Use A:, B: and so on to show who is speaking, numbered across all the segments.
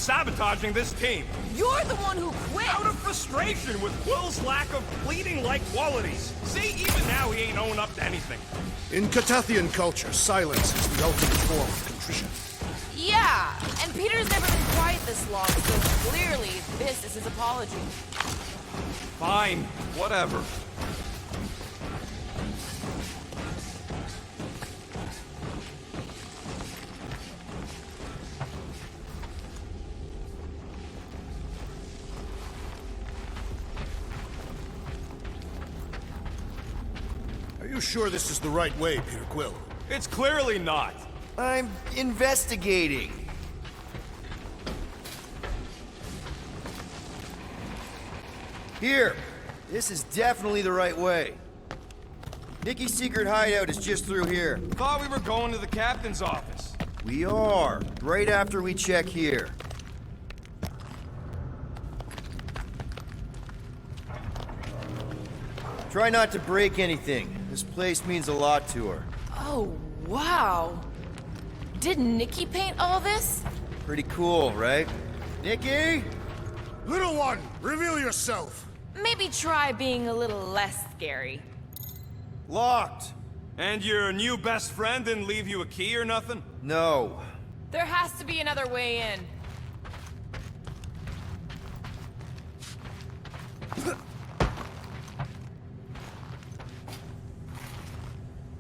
A: sabotaging this team.
B: You're the one who quit!
A: Out of frustration with Quill's lack of bleeding-like qualities. See, even now he ain't owning up to anything.
C: In Catathian culture, silence is the ultimate form of contrition.
B: Yeah, and Peter's never been quiet this long, so clearly this is his apology.
A: Fine, whatever.
C: Are you sure this is the right way, Peter Quill?
A: It's clearly not.
D: I'm investigating. Here, this is definitely the right way. Nikki's secret hideout is just through here.
A: Thought we were going to the captain's office.
D: We are, right after we check here. Try not to break anything. This place means a lot to her.
B: Oh, wow. Did Nikki paint all this?
D: Pretty cool, right? Nikki?
C: Little one, reveal yourself!
B: Maybe try being a little less scary.
D: Locked.
A: And your new best friend didn't leave you a key or nothing?
D: No.
B: There has to be another way in.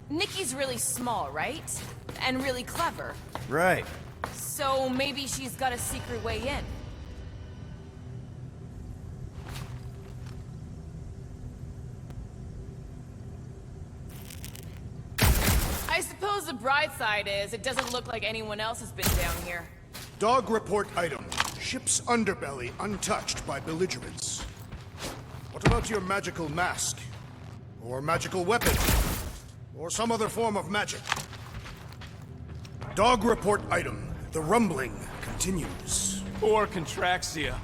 B: Nikki's really small, right? And really clever.
D: Right.
B: So maybe she's got a secret way in. I suppose the bright side is it doesn't look like anyone else has been down here.
C: Dog report item. Ship's underbelly untouched by belligerents. What about your magical mask? Or magical weapon? Or some other form of magic? Dog report item. The rumbling continues.
A: Or Contraxia.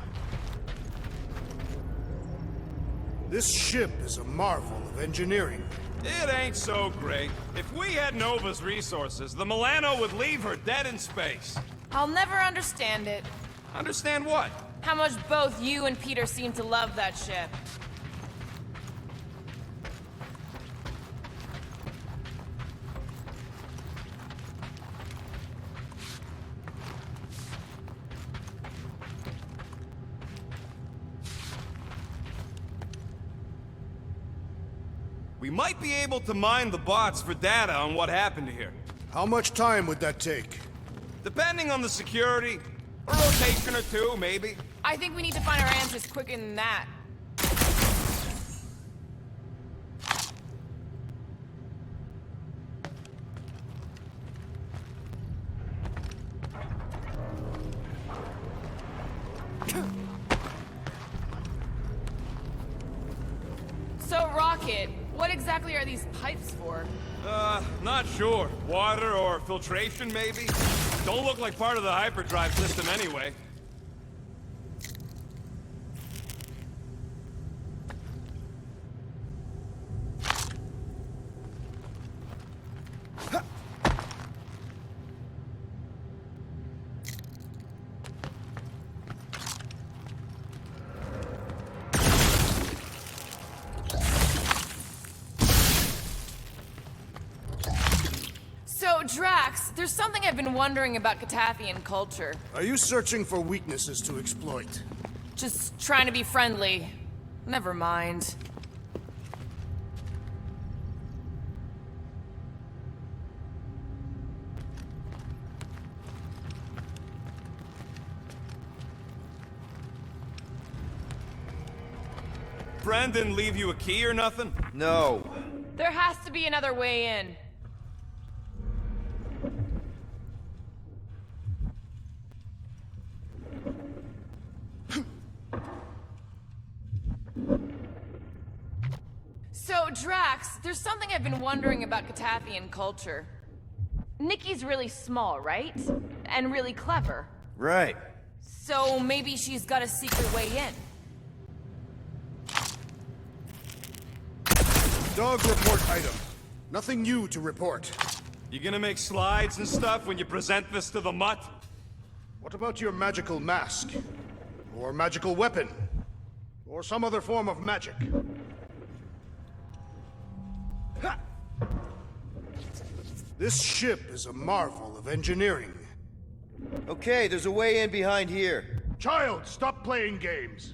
C: This ship is a marvel of engineering.
A: It ain't so great. If we had Nova's resources, the Milano would leave her dead in space.
B: I'll never understand it.
A: Understand what?
B: How much both you and Peter seem to love that ship.
A: We might be able to mine the bots for data on what happened here.
C: How much time would that take?
A: Depending on the security, a rotation or two, maybe.
B: I think we need to find our answers quicker than that. So, Rocket, what exactly are these pipes for?
A: Not sure. Water or filtration, maybe? Don't look like part of the hyperdrive system anyway.
B: So, Drax, there's something I've been wondering about Catathian culture.
C: Are you searching for weaknesses to exploit?
B: Just trying to be friendly. Never mind.
A: Friend didn't leave you a key or nothing?
D: No.
B: There has to be another way in. So, Drax, there's something I've been wondering about Catathian culture. Nikki's really small, right? And really clever.
D: Right.
B: So maybe she's got a secret way in.
C: Dog report item. Nothing new to report.
A: You gonna make slides and stuff when you present this to the mutt?
C: What about your magical mask? Or magical weapon? Or some other form of magic? Ha! This ship is a marvel of engineering.
D: Okay, there's a way in behind here.
C: Child, stop playing games.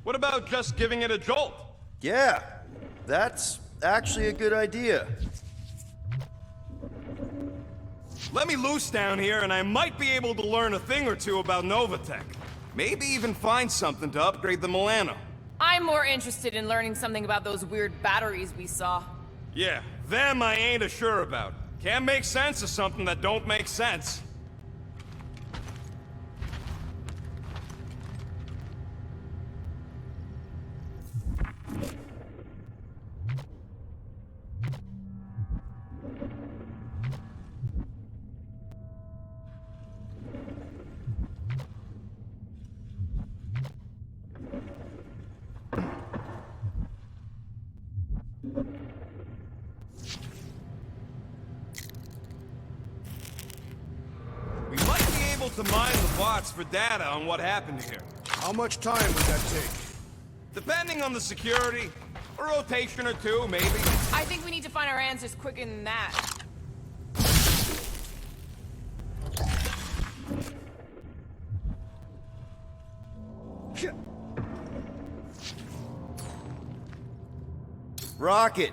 A: What about just giving it a jolt?
D: Yeah, that's actually a good idea.
A: Let me loose down here and I might be able to learn a thing or two about Novatech. Maybe even find something to upgrade the Milano.
B: I'm more interested in learning something about those weird batteries we saw.
A: Yeah, them I ain't a sure about. Can't make sense of something that don't make sense. We might be able to mine the bots for data on what happened here.
C: How much time would that take?
A: Depending on the security, a rotation or two, maybe.
B: I think we need to find our answers quicker than that.
D: Rocket,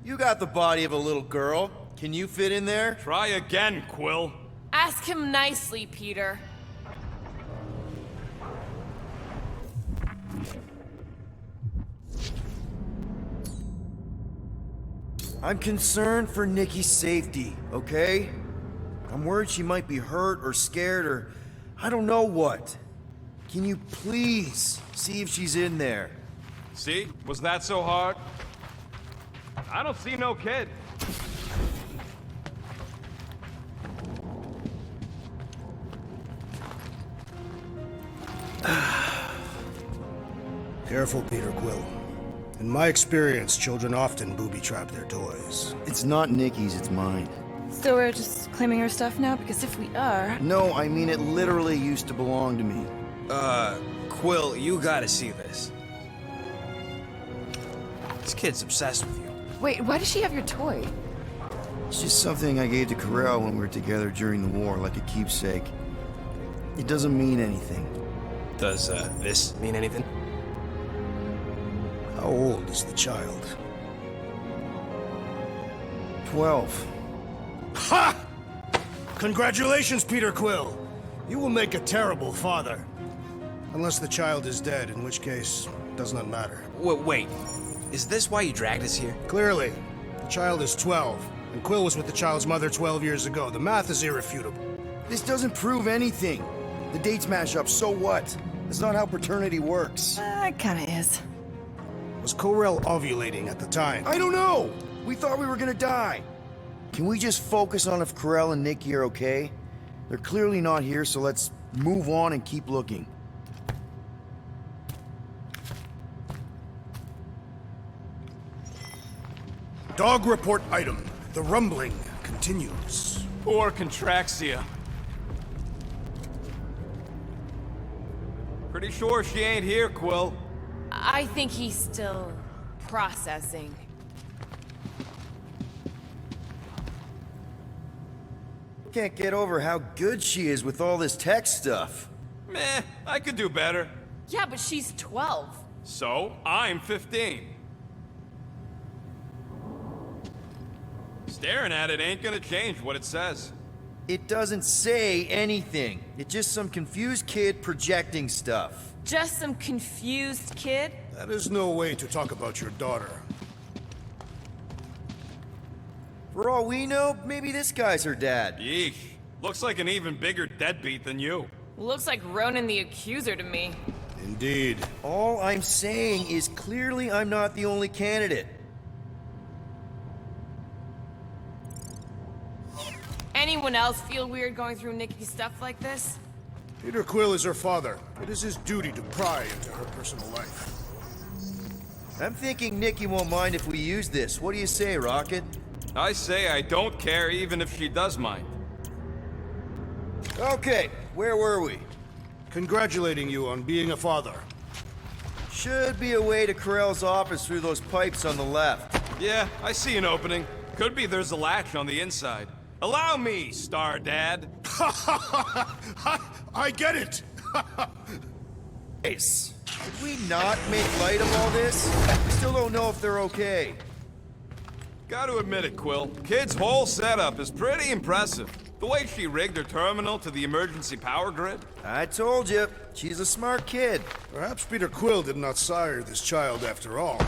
D: you got the body of a little girl. Can you fit in there?
A: Try again, Quill.
B: Ask him nicely, Peter.
D: I'm concerned for Nikki's safety, okay? I'm worried she might be hurt or scared or I don't know what. Can you please see if she's in there?
A: See? Was that so hard? I don't see no kid.
C: Careful, Peter Quill. In my experience, children often booby-trap their toys.
D: It's not Nikki's, it's mine.
E: So we're just claiming her stuff now? Because if we are...
D: No, I mean it literally used to belong to me.
F: Quill, you gotta see this. This kid's obsessed with you.
E: Wait, why does she have your toy?
D: It's just something I gave to Corral when we were together during the war, like a keepsake. It doesn't mean anything.
F: Does, this mean anything?
C: How old is the child?
D: 12.
C: Ha! Congratulations, Peter Quill! You will make a terrible father. Unless the child is dead, in which case, it does not matter.
F: Wait. Is this why you dragged us here?
C: Clearly, the child is 12, and Quill was with the child's mother 12 years ago. The math is irrefutable.
D: This doesn't prove anything. The dates match up, so what? That's not how paternity works.
E: It kinda is.
C: Was Corell ovulating at the time?
D: I don't know! We thought we were gonna die. Can we just focus on if Corell and Nikki are okay? They're clearly not here, so let's move on and keep looking.
C: Dog report item. The rumbling continues.
A: Poor Contraxia. Pretty sure she ain't here, Quill.
B: I think he's still processing.
D: Can't get over how good she is with all this tech stuff.
A: Meh, I could do better.
B: Yeah, but she's 12.
A: So, I'm 15. Staring at it ain't gonna change what it says.
D: It doesn't say anything. It's just some confused kid projecting stuff.
B: Just some confused kid?
C: That is no way to talk about your daughter.
D: For all we know, maybe this guy's her dad.
A: Yeesh. Looks like an even bigger deadbeat than you.
B: Looks like Ronan the Accuser to me.
C: Indeed.
D: All I'm saying is clearly I'm not the only candidate.
B: Anyone else feel weird going through Nikki's stuff like this?
C: Peter Quill is her father. It is his duty to pry into her personal life.
D: I'm thinking Nikki won't mind if we use this. What do you say, Rocket?
A: I say I don't care even if she does mind.
D: Okay, where were we?
C: Congratulating you on being a father.
D: Should be a way to Corell's office through those pipes on the left.
A: Yeah, I see an opening. Could be there's a latch on the inside. Allow me, Star Dad.
C: I get it!
D: Ace, should we not make light of all this? We still don't know if they're okay.
A: Gotta admit it, Quill. Kid's whole setup is pretty impressive. The way she rigged her terminal to the emergency power grid.
D: I told you, she's a smart kid.
C: Perhaps Peter Quill did not sire this child after all.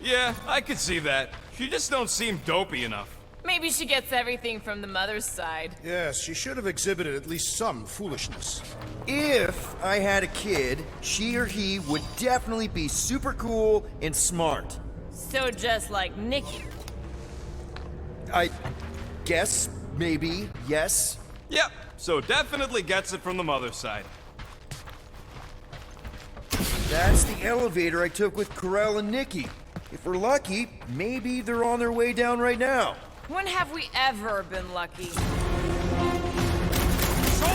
A: Yeah, I could see that. She just don't seem dopey enough.
B: Maybe she gets everything from the mother's side.
C: Yes, she should have exhibited at least some foolishness.
D: If I had a kid, she or he would definitely be super cool and smart.
B: So just like Nikki.
D: I guess, maybe, yes.
A: Yep, so definitely gets it from the mother's side.
D: That's the elevator I took with Corell and Nikki. If we're lucky, maybe they're on their way down right now.
B: When have we ever been lucky?
A: So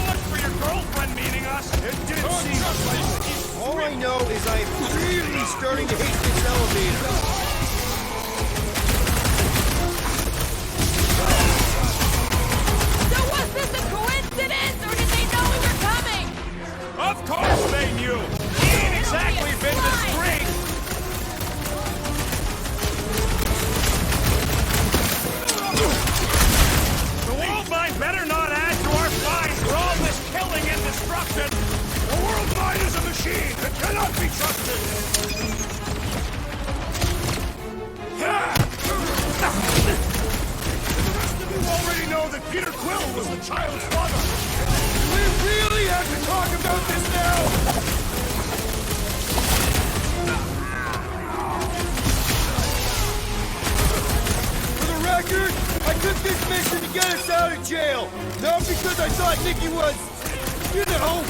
A: much for your girlfriend meeting us.
C: It did seem like...
D: All I know is I'm really starting to hate this elevator.
B: So was this a coincidence, or did they know we were coming?
A: Of course they knew. He ain't exactly been discreet. The world mine better not add to our fines for all this killing and destruction.
C: The world mine is a machine that cannot be trusted! You already know that Peter Quill was the child's father! We really have to talk about this now!
D: For the record, I took this mission to get us out of jail. Not because I thought Nikki was, you know.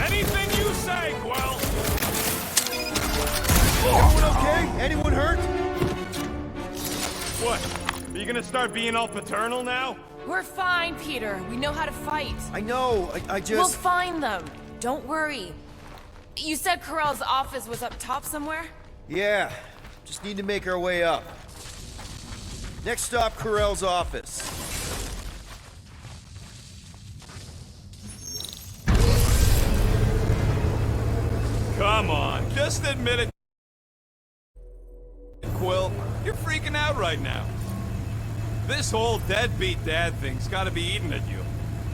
A: Anything you say, Quill.
D: Everyone okay? Anyone hurt?
A: What? Are you gonna start being all paternal now?
B: We're fine, Peter. We know how to fight.
D: I know, I just...
B: We'll find them. Don't worry. You said Corell's office was up top somewhere?
D: Yeah, just need to make our way up. Next stop, Corell's office.
A: Come on, just admit it. Quill, you're freaking out right now. This whole deadbeat dad thing's gotta be eating at you.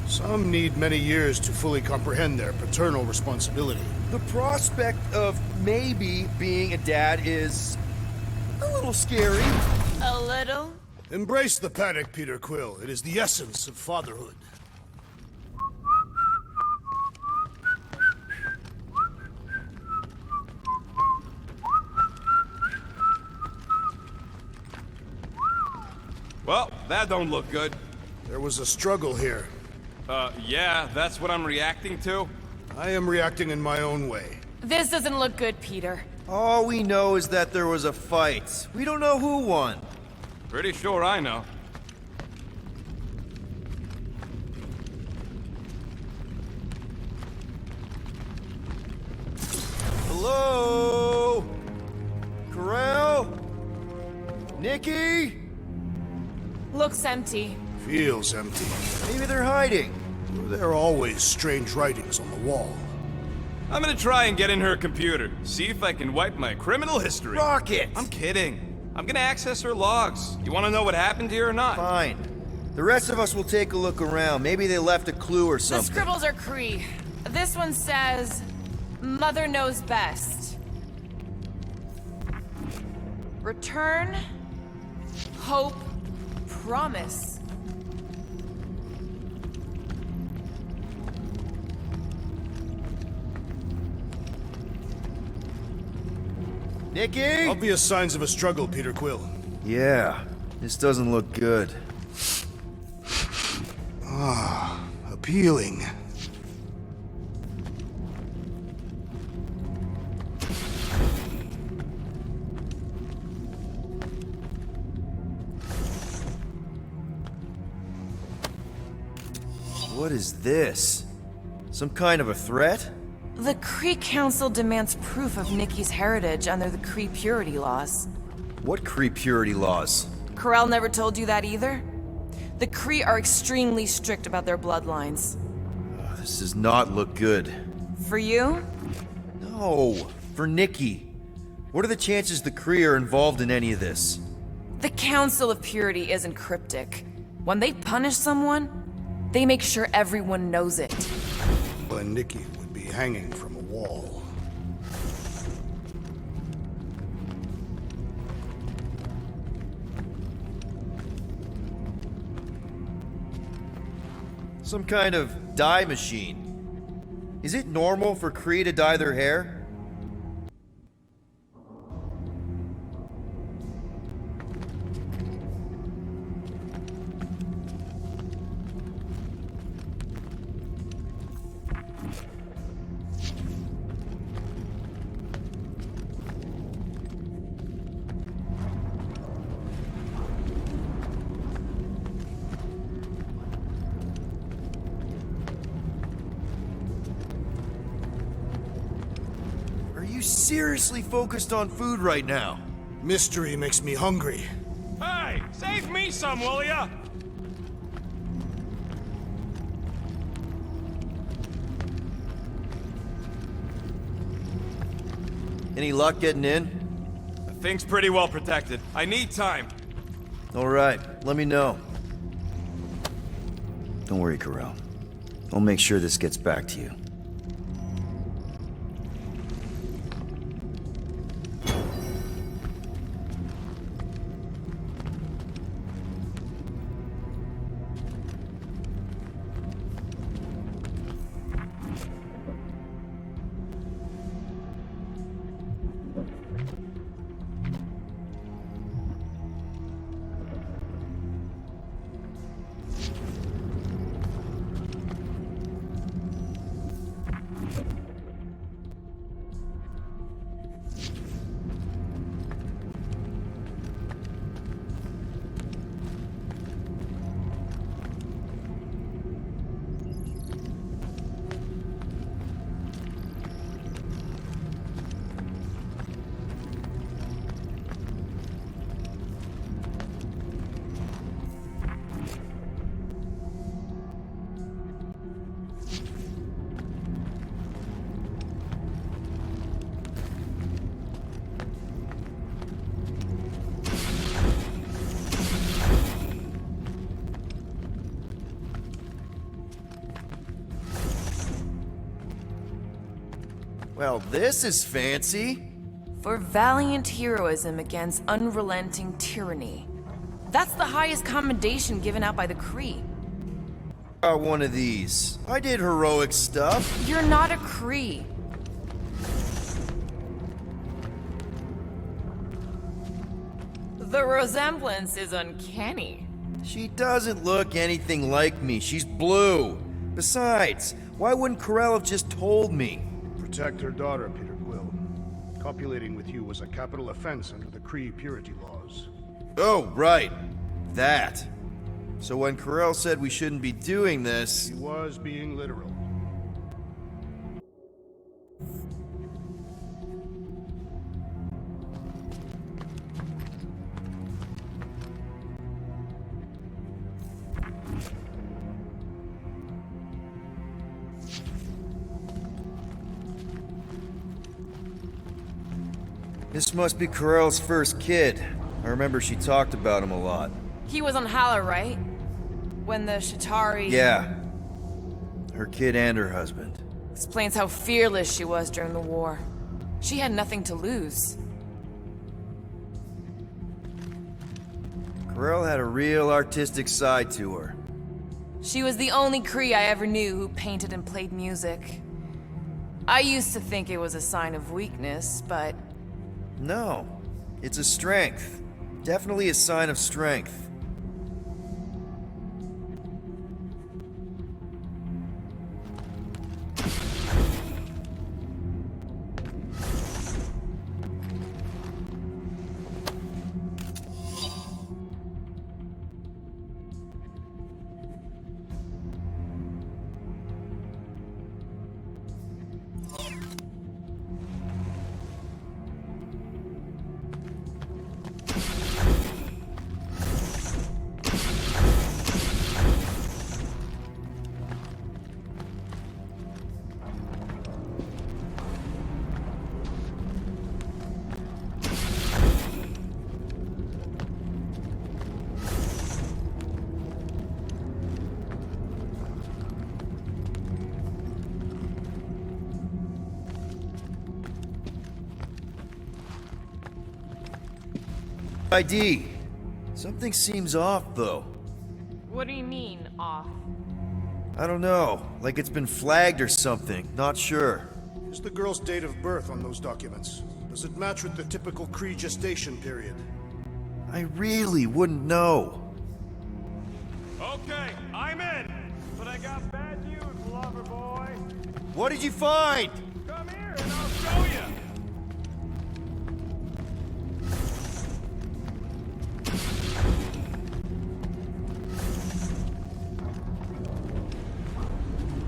C: Some need many years to fully comprehend their paternal responsibility.
D: The prospect of maybe being a dad is a little scary.
B: A little?
C: Embrace the panic, Peter Quill. It is the essence of fatherhood.
A: Well, that don't look good.
C: There was a struggle here.
A: Yeah, that's what I'm reacting to?
C: I am reacting in my own way.
B: This doesn't look good, Peter.
D: All we know is that there was a fight. We don't know who won.
A: Pretty sure I know.
D: Hello? Corell? Nikki?
B: Looks empty.
C: Feels empty.
D: Maybe they're hiding.
C: There are always strange writings on the wall.
A: I'm gonna try and get in her computer, see if I can wipe my criminal history.
D: Rocket!
A: I'm kidding. I'm gonna access her logs. You wanna know what happened here or not?
D: Fine. The rest of us will take a look around. Maybe they left a clue or
B: The
D: something.
B: scribbles are Cree. This one says, Mother knows best. Return, hope, promise.
D: Nikki?
C: Obvious signs of a struggle, Peter Quill.
D: Yeah, this doesn't look good.
C: Appealing.
D: What is this? Some kind of a threat?
E: The Kree Council demands proof of Nikki's heritage under the Kree purity laws.
D: What Kree purity laws?
E: Corel never told you that either? The Kree are extremely strict about their bloodlines.
D: This does not look good.
E: For you?
D: No, for Nikki. What are the chances the Kree are involved in any of this?
E: The Council of Purity isn't cryptic. When they punish someone, they make sure everyone knows it.
C: And Nikki would be hanging from a wall.
D: Some kind of dye machine. Is it normal for Kree to dye their hair? Are you seriously focused on food right now?
C: Mystery makes me hungry.
A: Hey, save me some, will ya?
D: Any luck getting in?
A: The thing's pretty well protected. I need time.
D: All right, let me know. Don't worry, Corel. I'll make sure this gets back to you. Well, this is fancy.
E: For valiant heroism against unrelenting tyranny. That's the highest commendation given out by the Kree.
D: Got one of these. I did heroic stuff.
E: You're not a Kree. The resemblance is uncanny.
D: She doesn't look anything like me. She's blue. Besides, why wouldn't Corel have just told me?
C: Protect her daughter, Peter Quill. Copulating with you was a capital offense under the Kree purity laws.
D: Oh, right. That. So when Corel said we shouldn't be doing this...
C: He was being literal.
D: This must be Corel's first kid. I remember she talked about him a lot.
E: He was on Hala, right? When the Shatari...
D: Yeah. Her kid and her husband.
E: Explains how fearless she was during the war. She had nothing to lose.
D: Corel had a real artistic side to her.
E: She was the only Kree I ever knew who painted and played music. I used to think it was a sign of weakness, but...
D: No. It's a strength. Definitely a sign of strength. ID. Something seems off, though.
B: What do you mean, off?
D: I don't know, like it's been flagged or something. Not sure.
C: Is the girl's date of birth on those documents? Does it match with the typical Cree gestation period?
D: I really wouldn't know.
A: Okay, I'm in. But I got bad news, lover boy.
D: What did you find?
A: Come here and I'll show you.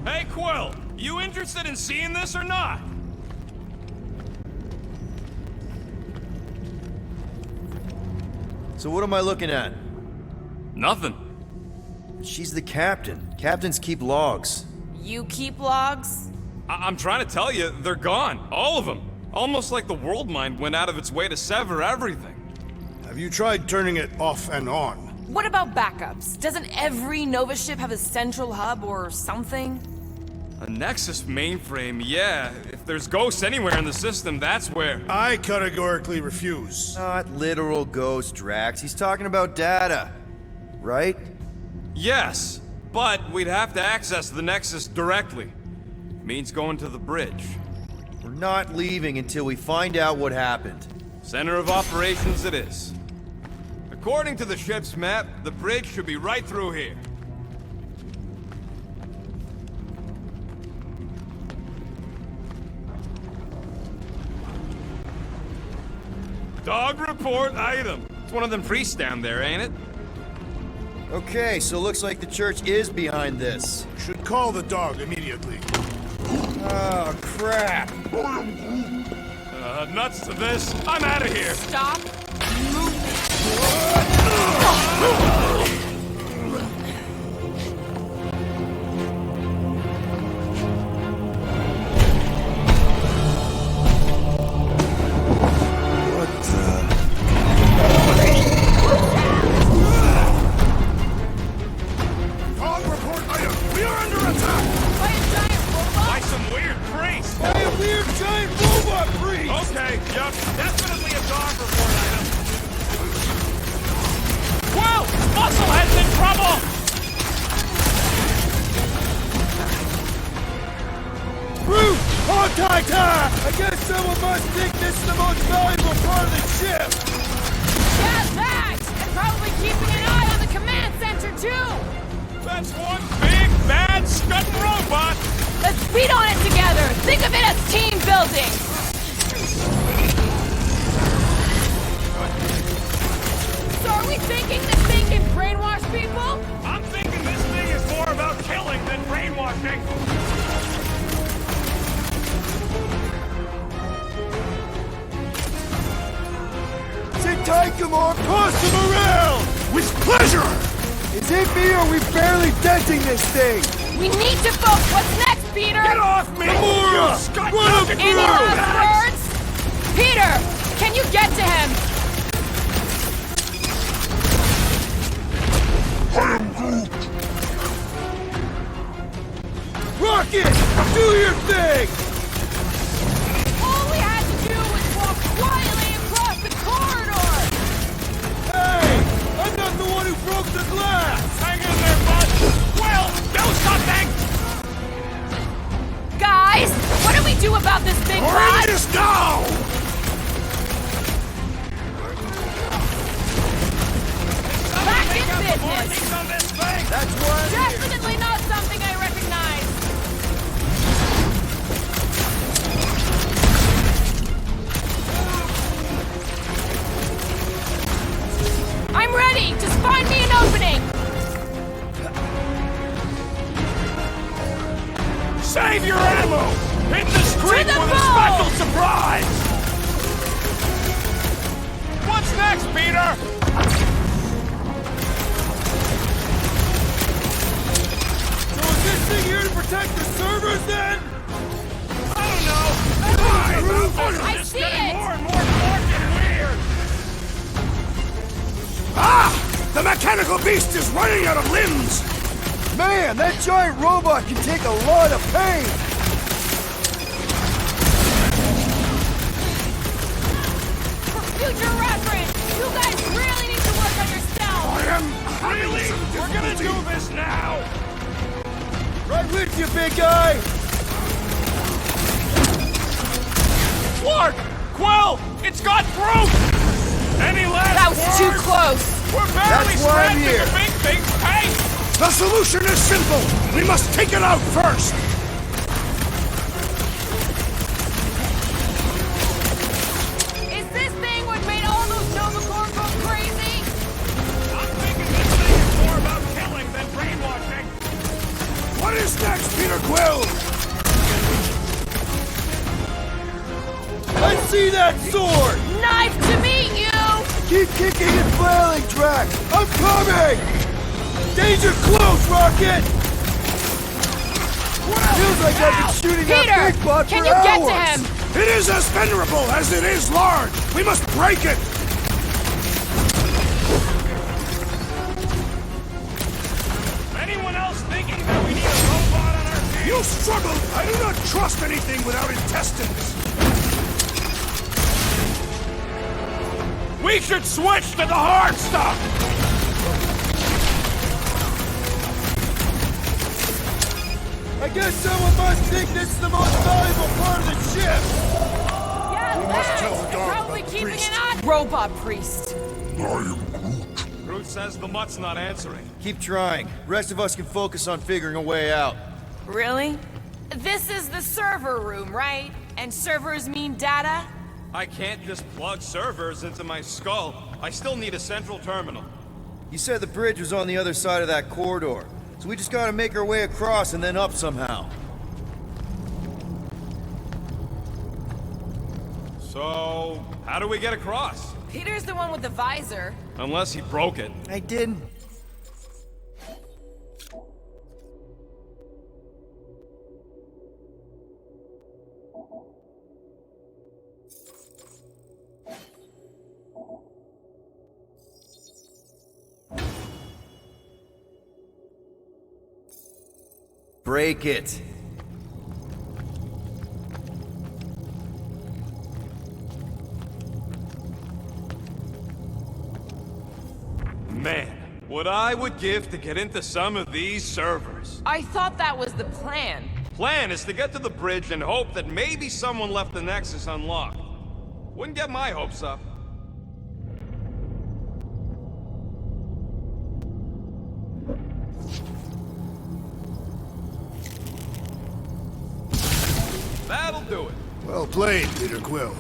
A: Hey, Quill, you interested in seeing this or not?
D: So what am I looking at?
A: Nothing.
D: She's the captain. Captains keep logs.
E: You keep logs?
A: I'm trying to tell you, they're gone. All of them. Almost like the world mind went out of its way to sever everything.
C: Have you tried turning it off and on?
E: What about backups? Doesn't every Nova ship have a central hub or something?
A: A Nexus mainframe, yeah. If there's ghosts anywhere in the system, that's where.
C: I categorically refuse.
D: Not literal ghost, Drax. He's talking about data. Right?
A: Yes, but we'd have to access the Nexus directly. Means going to the bridge.
D: We're not leaving until we find out what happened.
A: Center of operations it is. According to the ship's map, the bridge should be right through here. Dog report item. It's one of them priests down there, ain't it?
D: Okay, so looks like the church is behind this.
C: Should call the dog immediately.
D: Oh, crap.
A: Nuts to this. I'm out of here.
B: Stop moving.
C: Dog report item. We are under attack.
B: By a giant robot?
A: By some weird priest.
D: Hey, a weird giant robot priest!
A: Okay, yup. Definitely a dog report item. Whoa! Musclehead's in trouble!
D: Brute! Hog-tie-tie! I guess someone must think this is the most valuable part of the ship!
B: Yeah, that! And probably keeping an eye on the command center, too!
A: That's one big, bad, scudding robot!
B: Let's beat on it together! Think of it as team building! So are we thinking this thing can brainwash people?
A: I'm thinking this thing is more about killing than brainwashing.
D: Sit tight, come on, toss him around!
C: With pleasure!
D: Is it me or are we barely denting this thing?
B: We need to focus. What's next, Peter?
A: Get off me!
D: Gamora! Run him
B: Any last words? Peter, can you get to him?
D: Rocket! Do your thing!
B: All we had to do was walk quietly across the corridor!
D: Hey! I'm not the one who broke the glass!
A: Hang in there, bud! Will, do something!
B: Guys, what do we do about this big
C: Bring
B: bot?
C: this down!
B: Back in business!
A: On this thing!
D: That's one!
B: Definitely not something I recognize! I'm ready! Just find me an opening!
A: Save your ammo! Hit the street
B: the
A: with a
B: bow!
A: special surprise! What's next, Peter?
D: So is this thing here to protect the servers then?
A: I don't know.
B: I see it!
A: More and more fucking weird.
C: Ah! The mechanical beast is running out of limbs!
D: Man, that giant robot can take a lot of pain!
B: For future reference, You guys really need to work on yourselves!
A: Really? We're gonna do this now!
D: Right with you, big guy!
A: Clark! Quill! It's got through! Any last
E: That was
A: words?
E: too close!
A: We're barely
D: That's why I'm
A: scratching
D: here.
A: the big thing's pace!
C: The solution is simple! We must take it out first!
B: Is this thing what made all those Novacore go crazy?
A: I'm thinking this thing is more about killing than brainwashing.
C: What is next, Peter Quill?
D: I see that sword!
B: Nice to meet you!
D: Keep kicking and flailing, Drax! I'm coming! Danger close, Rocket! Feels like I've been shooting
B: Peter,
D: that big bot
B: can
D: for
B: you get
D: hours.
B: to him?
C: It is as venerable as it is large! We must break it!
A: Anyone else thinking that we need a robot on our team?
C: You struggled! I do not trust anything without intestines!
A: We should switch to the hard stuff!
D: I guess someone must think this is the most valuable part of the ship!
B: Yeah,
C: We must tell the dog
B: probably
C: about the
B: keeping
C: priest.
B: an eye.
E: Robot priest.
A: Groot says the mutt's not answering.
D: Keep trying. Rest of us can focus on figuring a way out.
E: Really? This is the server room, right? And servers mean data?
A: I can't just plug servers into my skull. I still need a central terminal.
D: You said the bridge was on the other side of that corridor, so we just gotta make our way across and then up somehow.
A: So, how do we get across?
E: Peter's the one with the visor.
A: Unless he broke it.
D: I didn't. Break it.
A: Man, what I would give to get into some of these servers.
B: I thought that was the plan.
A: Plan is to get to the bridge and hope that maybe someone left the Nexus unlocked. Wouldn't get my hopes up. That'll do it.
C: Well played, Peter Quill.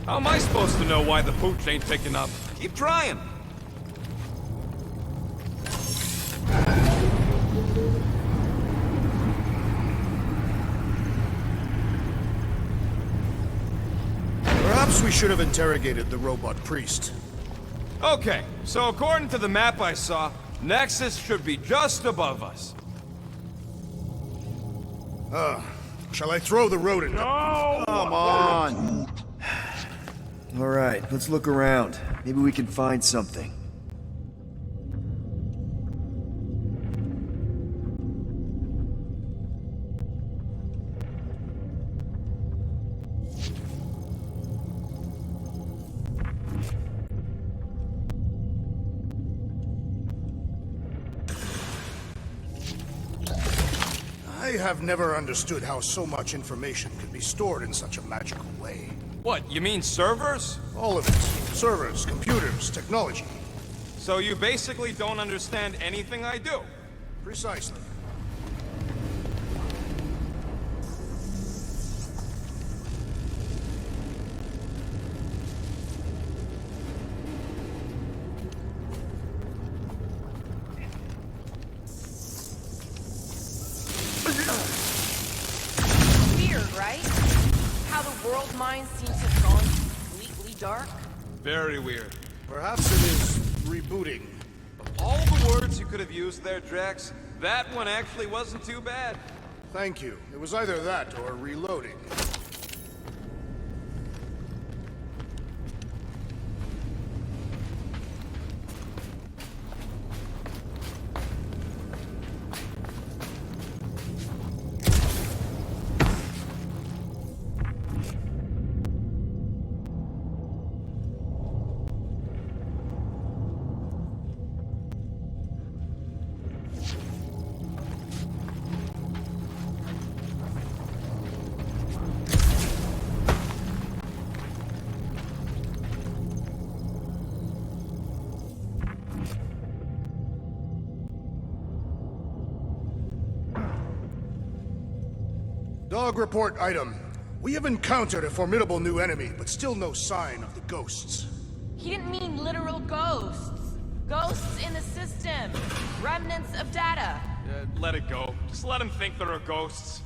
A: How am I supposed to know why the pooch ain't picking up? Keep trying.
C: Perhaps we should have interrogated the robot priest.
A: Okay, so according to the map I saw, Nexus should be just above us.
C: Shall I throw the rodent?
A: No!
D: Come on! Alright, let's look around. Maybe we can find something.
C: I have never understood how so much information could be stored in such a magical way.
A: What, you mean servers?
C: All of it. Servers, computers, technology.
A: So you basically don't understand anything I do?
C: Precisely.
B: Weird, right? How the world mind seems to have gone completely dark.
A: Very weird.
C: Perhaps it is rebooting.
A: All the words you could have used there, Drax, that one actually wasn't too bad.
C: Thank you. It was either that or reloading. Dog report item. We have encountered a formidable new enemy, but still no sign of the ghosts.
B: He didn't mean literal ghosts. Ghosts in the system. Remnants of data.
A: Let it go. Just let him think there are ghosts.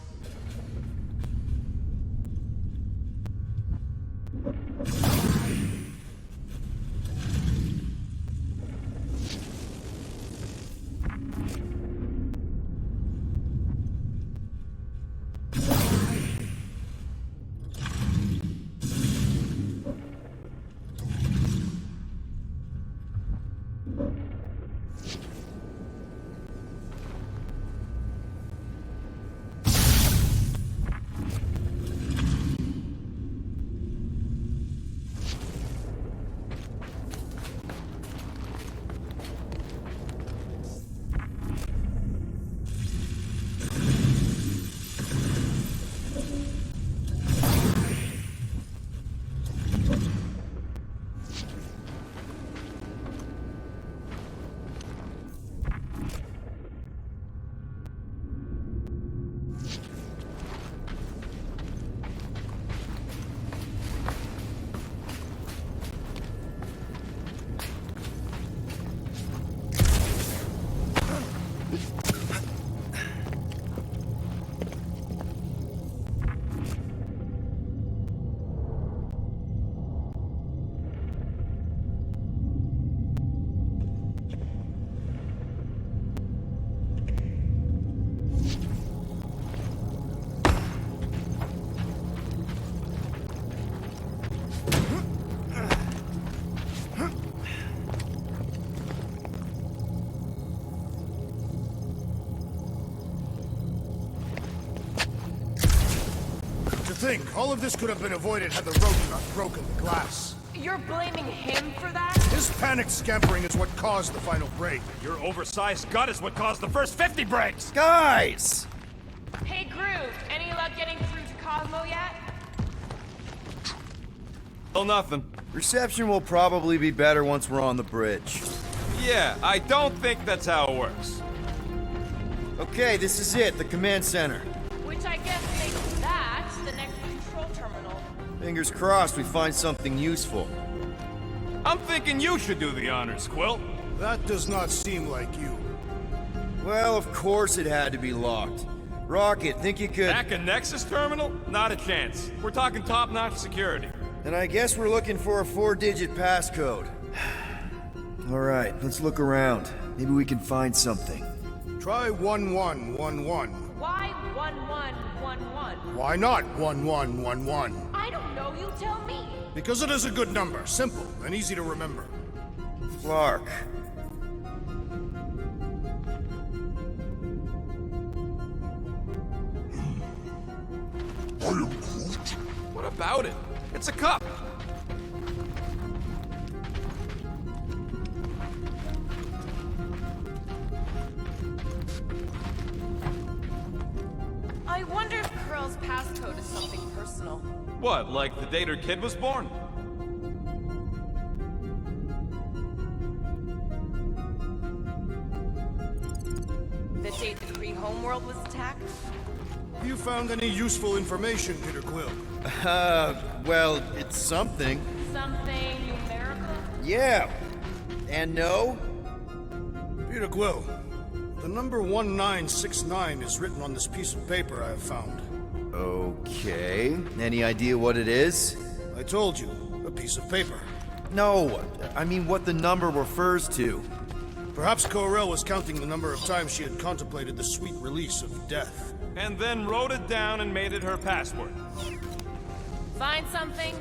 C: Think all of this could have been avoided had the rodent not broken the glass.
B: You're blaming him for that?
C: His panicked scampering is what caused the final break.
A: Your oversized gut is what caused the first 50 breaks!
D: Guys!
B: Hey, Groove, any luck getting through to Cosmo yet?
A: Well, nothing.
D: Reception will probably be better once we're on the bridge.
A: Yeah, I don't think that's how it works.
D: Okay, this is it, the command center.
B: Which I guess makes that the next control terminal.
D: Fingers crossed we find something useful.
A: I'm thinking you should do the honors, Quill.
C: That does not seem like you.
D: Well, of course it had to be locked. Rocket, think you could...
A: Hack a Nexus terminal? Not a chance. We're talking top-notch security.
D: Then I guess we're looking for a 4-digit passcode. Alright, let's look around. Maybe we can find something.
C: Try 1111.
B: Why 1111?
C: Why not 1111?
B: I don't know, you tell me.
C: Because it is a good number, simple and easy to remember.
D: Clark.
A: What about it? It's a cup.
B: I wonder if Curl's passcode is something personal.
A: What, like the date her kid was born?
B: The date the Kree-Homeworld was attacked?
C: Have you found any useful information, Peter Quill?
D: Well, it's something.
B: Something numerical?
D: Yeah. And no?
C: Peter Quill, the number 1969 is written on this piece of paper I have found.
D: Okay. Any idea what it is?
C: I told you, a piece of paper.
D: No, I mean what the number refers to.
C: Perhaps Corel was counting the number of times she had contemplated the sweet release of death.
A: And then wrote it down and made it her password.
B: Find something?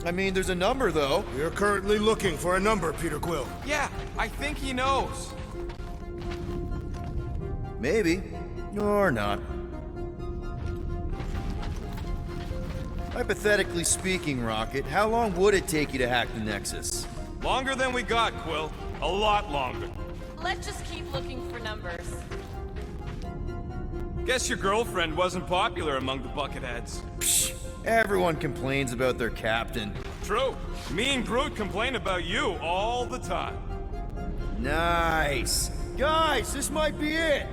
D: I mean, there's a number, though.
C: We are currently looking for a number, Peter Quill.
A: Yeah, I think he knows.
D: Maybe. Or not. Hypothetically speaking, Rocket, how long would it take you to hack the Nexus?
A: Longer than we got, Quill. A lot longer.
B: Let's just keep looking for numbers.
A: Guess your girlfriend wasn't popular among the bucketheads.
D: Psh, everyone complains about their captain.
A: True. Me and Groot complain about you all the time.
D: Nice. Guys, this might be it.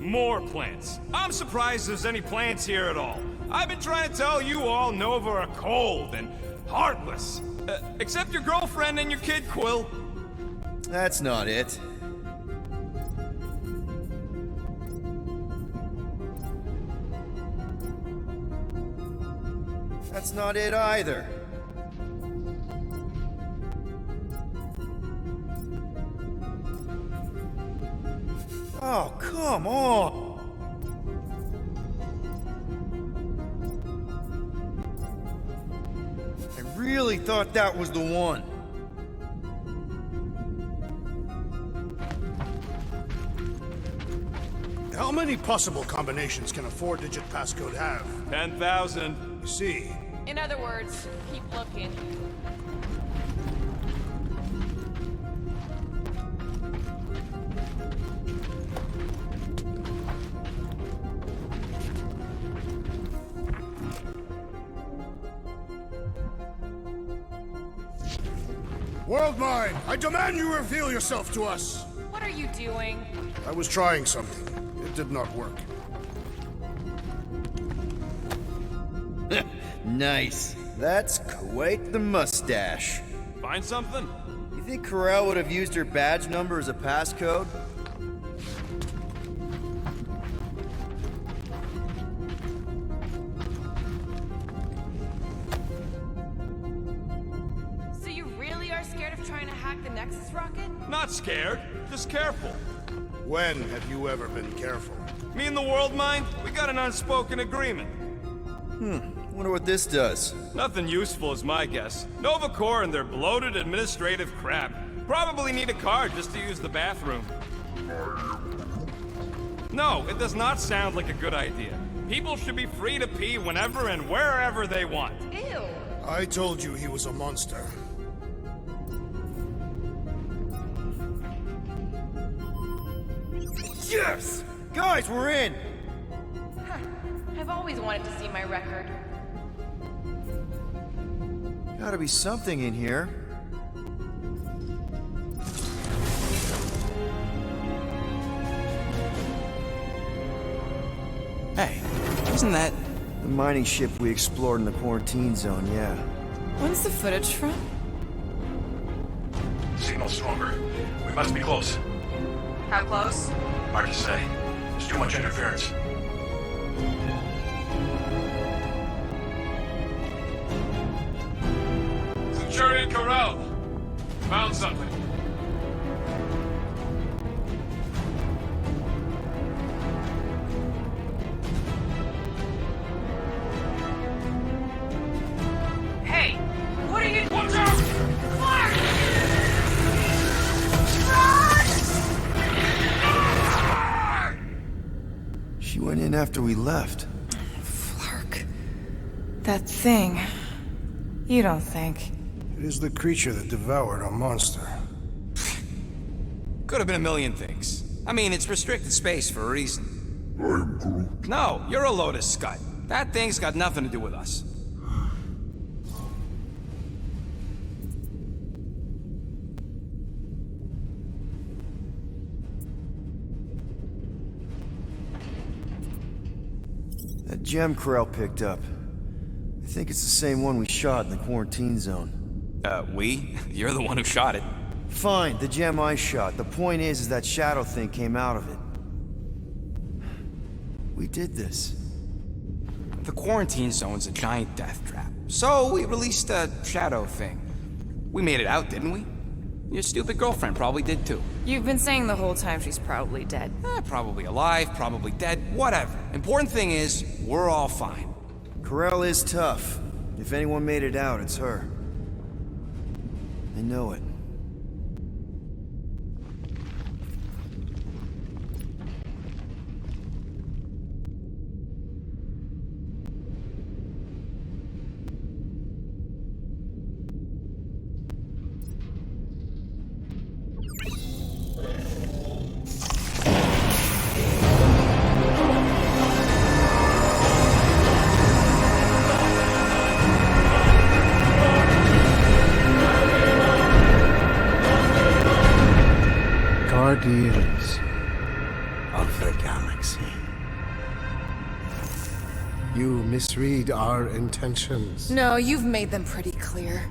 A: More plants. I'm surprised there's any plants here at all. I've been trying to tell you all Nova are cold and heartless. Except your girlfriend and your kid, Quill.
D: That's not it. That's not it either. Oh, come on! I really thought that was the one.
C: How many possible combinations can a 4-digit passcode have?
A: 10,000.
C: You see,
B: In other words, keep looking.
C: Worldmind, I demand you reveal yourself to us!
B: What are you doing?
C: I was trying something. It did not work.
D: Nice. That's quite the mustache.
A: Find something?
D: You think Corel would have used her badge number as a passcode?
B: So you really are scared of trying to hack the Nexus rocket?
A: Not scared, just careful.
C: When have you ever been careful?
A: Me and the World Mind, we got an unspoken agreement.
D: Wonder what this does.
A: Nothing useful is my guess. Nova Corps and their bloated administrative crap probably need a card just to use the bathroom. No, it does not sound like a good idea. People should be free to pee whenever and wherever they want.
B: Ew.
C: I told you he was a monster.
D: Yes! Guys, we're in!
B: I've always wanted to see my record.
D: Gotta be something in here.
F: Hey, isn't that...
D: The mining ship we explored in the quarantine zone, yeah.
E: When's the footage from?
G: Signal's stronger. We must be close.
B: How close?
G: Hard to say. There's too much interference.
A: Centurion Corral! Found something.
B: Hey! What are you— Watch out!
D: She went in after we left.
E: Flark. That thing. You don't think.
C: It is the creature that devoured our monster.
F: Could have been a million things. I mean, it's restricted space for a reason. I'm Groot. No, you're a load of scud. That thing's got nothing to do with us.
D: That gem Corel picked up. I think it's the same one we shot in the quarantine zone.
F: We? You're the one who shot it.
D: Fine, the gem I shot. The point is that shadow thing came out of it. We did this.
F: The quarantine zone's a giant death trap. So we released a shadow thing. We made it out, didn't we? Your stupid girlfriend probably did too.
E: You've been saying the whole time she's probably dead.
F: Probably alive, probably dead, whatever. Important thing is, we're all fine.
D: Corel is tough. If anyone made it out, it's her. I know it.
C: Guardians of
H: of the galaxy. You misread our intentions.
E: No, you've made them pretty clear.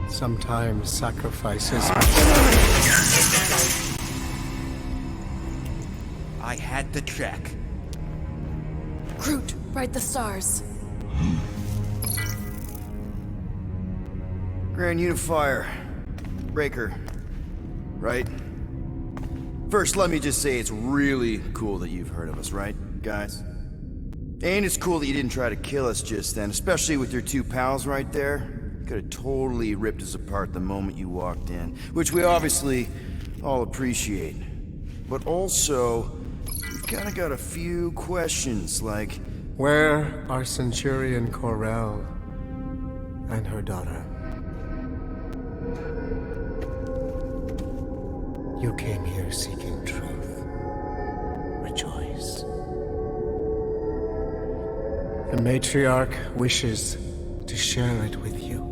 H: Sometimes sacrifices.
F: I had to check.
E: Groot, write the stars.
D: Grand Unifier. Breaker. Right? First, let me just say it's really cool that you've heard of us, right, guys? And it's cool that you didn't try to kill us just then, especially with your two pals right there. Could have totally ripped us apart the moment you walked in, which we obviously all appreciate. But also, we've kind of got a few questions, like...
H: Where are Centurion Corell and her daughter? You came here seeking truth. Rejoice. The matriarch wishes to share it with you.